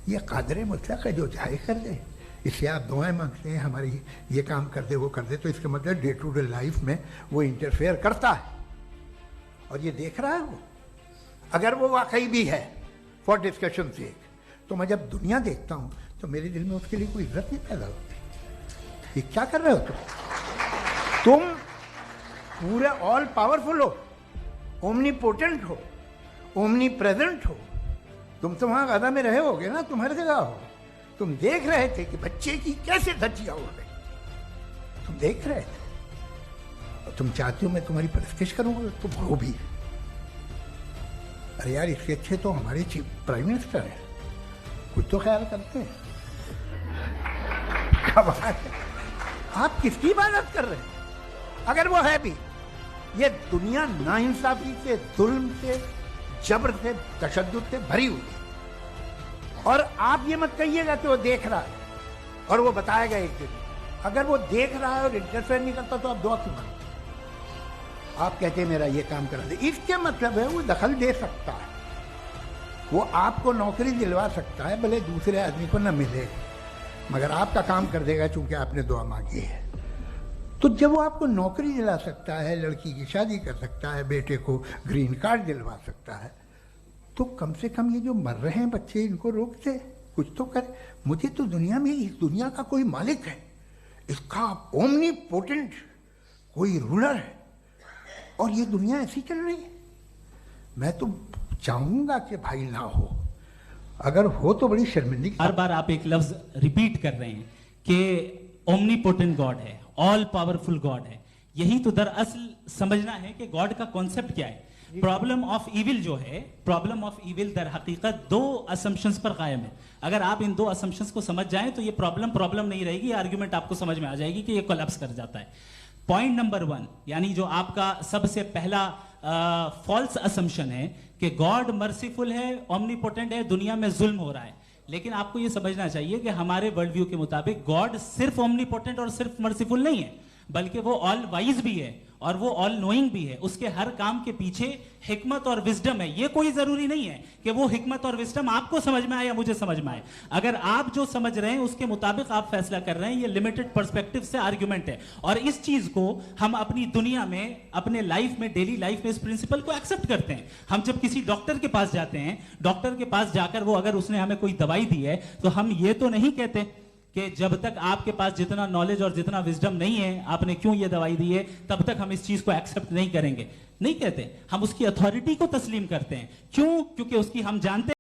ये कादर मुतलक है, जो चाहे कर दे। इससे आप दुआएं मांगते हैं हमारी ये काम कर दे वो कर दे, तो इसका मतलब डे टू डे लाइफ में वो इंटरफेयर करता है और ये देख रहा है वो। अगर वो वाकई भी है फॉर डिस्कशन सेक, तो मैं जब दुनिया देखता हूँ तो मेरे दिल में उसके लिए कोई इज्जत नहीं पैदा होती। ये क्या कर रहे हो तुम पूरे ऑल पावरफुल हो, ओमनीपोटेंट हो, ओमनी प्रेजेंट हो। तुम तो वहां गादा में रहे होगे ना, तुम हर जगह हो। तुम देख रहे थे कि बच्चे की कैसे धज्जियां उड़ रही, तुम देख रहे थे। और तुम चाहते हो मैं तुम्हारी परस्तिश करूंगा, तुम हो भी। अरे यार, इसके अच्छे तो हमारे चीफ प्राइम मिनिस्टर हैं, कुछ तो ख्याल करते हैं। आप किसकी इबादत कर रहे हैं? अगर वो है भी, ये दुनिया नाइंसाफी से, जुल्म से, जबर से, तशद्दुद से भरी हुई है। और आप ये मत कहिएगा कि वो देख रहा है और वो बताएगा एक दिन। अगर वो देख रहा है और इंटरफेयर नहीं करता तो आप दुआ क्यों मांगते? आप कहते हैं मेरा ये काम करा दे, इसके मतलब है वो दखल दे सकता है, वो आपको नौकरी दिलवा सकता है, भले दूसरे आदमी को न मिले, मगर आपका काम कर देगा चूंकि आपने दुआ मांगी है। तो जब वो आपको नौकरी दिला सकता है, लड़की की शादी कर सकता है, बेटे को ग्रीन कार्ड दिलवा सकता है, तो कम से कम ये जो मर रहे हैं बच्चे, इनको रोक दे, कुछ तो करे। मुझे तो दुनिया में, इस दुनिया का कोई मालिक है, इसका ओमनीपोटेंट कोई रूलर है, और ये दुनिया ऐसी चल रही है। मैं तो चाहूंगा कि भाई ना हो, अगर हो तो बड़ी शर्मिंदगी। हर बार आप एक लफ्ज रिपीट कर रहे हैं कि ओमनीपोटेंट गॉड है, ऑल पावरफुल गॉड है। यही तो दरअसल समझना है कि गॉड का कॉन्सेप्ट क्या है। प्रॉब्लम ऑफ इविल जो है, प्रॉब्लम ऑफ इविल दर हकीकत दो असम्पशंस पर कायम है। अगर आप इन दो असम्पशंस को समझ जाएं तो ये प्रॉब्लम नहीं रहेगी, आर्ग्यूमेंट आपको समझ में आ जाएगी कि ये कोलैप्स कर जाता है। पॉइंट नंबर 1, यानी जो आपका सबसे पहला फॉल्स असम्पशन है कि गॉड मर्सीफुल है, ओमनीपोटेंट है, दुनिया में जुल्म हो रहा है। लेकिन आपको यह समझना चाहिए कि हमारे वर्ल्ड व्यू के मुताबिक गॉड सिर्फ ओमनीपोटेंट और सिर्फ मर्सीफुल नहीं है, बल्कि वो ऑल वाइज भी है और वो ऑल नोइंग भी है। उसके हर काम के पीछे हिकमत और विजडम है। ये कोई जरूरी नहीं है कि वो हिकमत और विजडम आपको समझ में आए या मुझे समझ में आए। अगर आप जो समझ रहे हैं उसके मुताबिक आप फैसला कर रहे हैं, ये लिमिटेड पर्सपेक्टिव से आर्गुमेंट है। और इस चीज को हम अपनी दुनिया में, अपने लाइफ में, डेली लाइफ में इस प्रिंसिपल को एक्सेप्ट करते हैं। हम जब किसी डॉक्टर के पास जाते हैं, डॉक्टर के पास जाकर वो अगर उसने हमें कोई दवाई दी है, तो हम ये तो नहीं कहते कि जब तक आपके पास जितना नॉलेज और जितना विजडम नहीं है, आपने क्यों ये दवाई दी है, तब तक हम इस चीज को एक्सेप्ट नहीं करेंगे। नहीं कहते, हम उसकी अथॉरिटी को तस्लीम करते हैं। क्यों? क्योंकि उसकी हम जानते